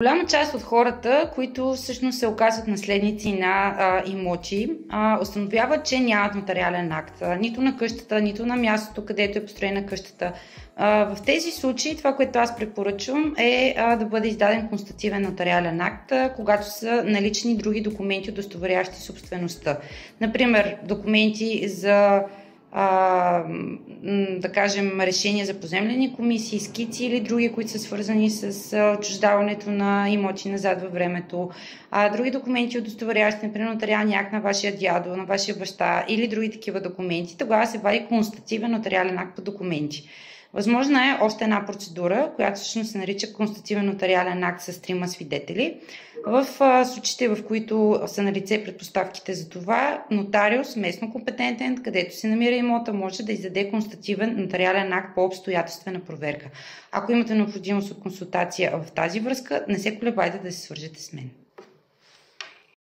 Голяма част от хората, които всъщност се оказват наследници на имоти, установяват, че нямат нотариален акт. Нито на къщата, нито на мястото, където е построена къщата. В тези случаи това, което аз препоръчвам е да бъде издаден констативен нотариален акт, когато са налични други документи, удостоверяващи собствеността. Например, документи за да кажем, решения за поземлени комисии, скици или други, които са свързани с отчуждаването на имоти назад във времето, други документи, удостоверяващи, например, нотариалния акт на вашия дядо, на вашия баща или други такива документи, тогава се вади констативен нотариален акт по документи. Възможна е още една процедура, която всъщност се нарича констативен нотариален акт с 3 свидетели. В случаите, в които са налице предпоставките за това, нотариус, местно компетентен, където се намира имота, може да издаде констативен нотариален акт по обстоятелствена проверка. Ако имате необходимост от консултация в тази връзка, не се колебайте да се свържете с мен.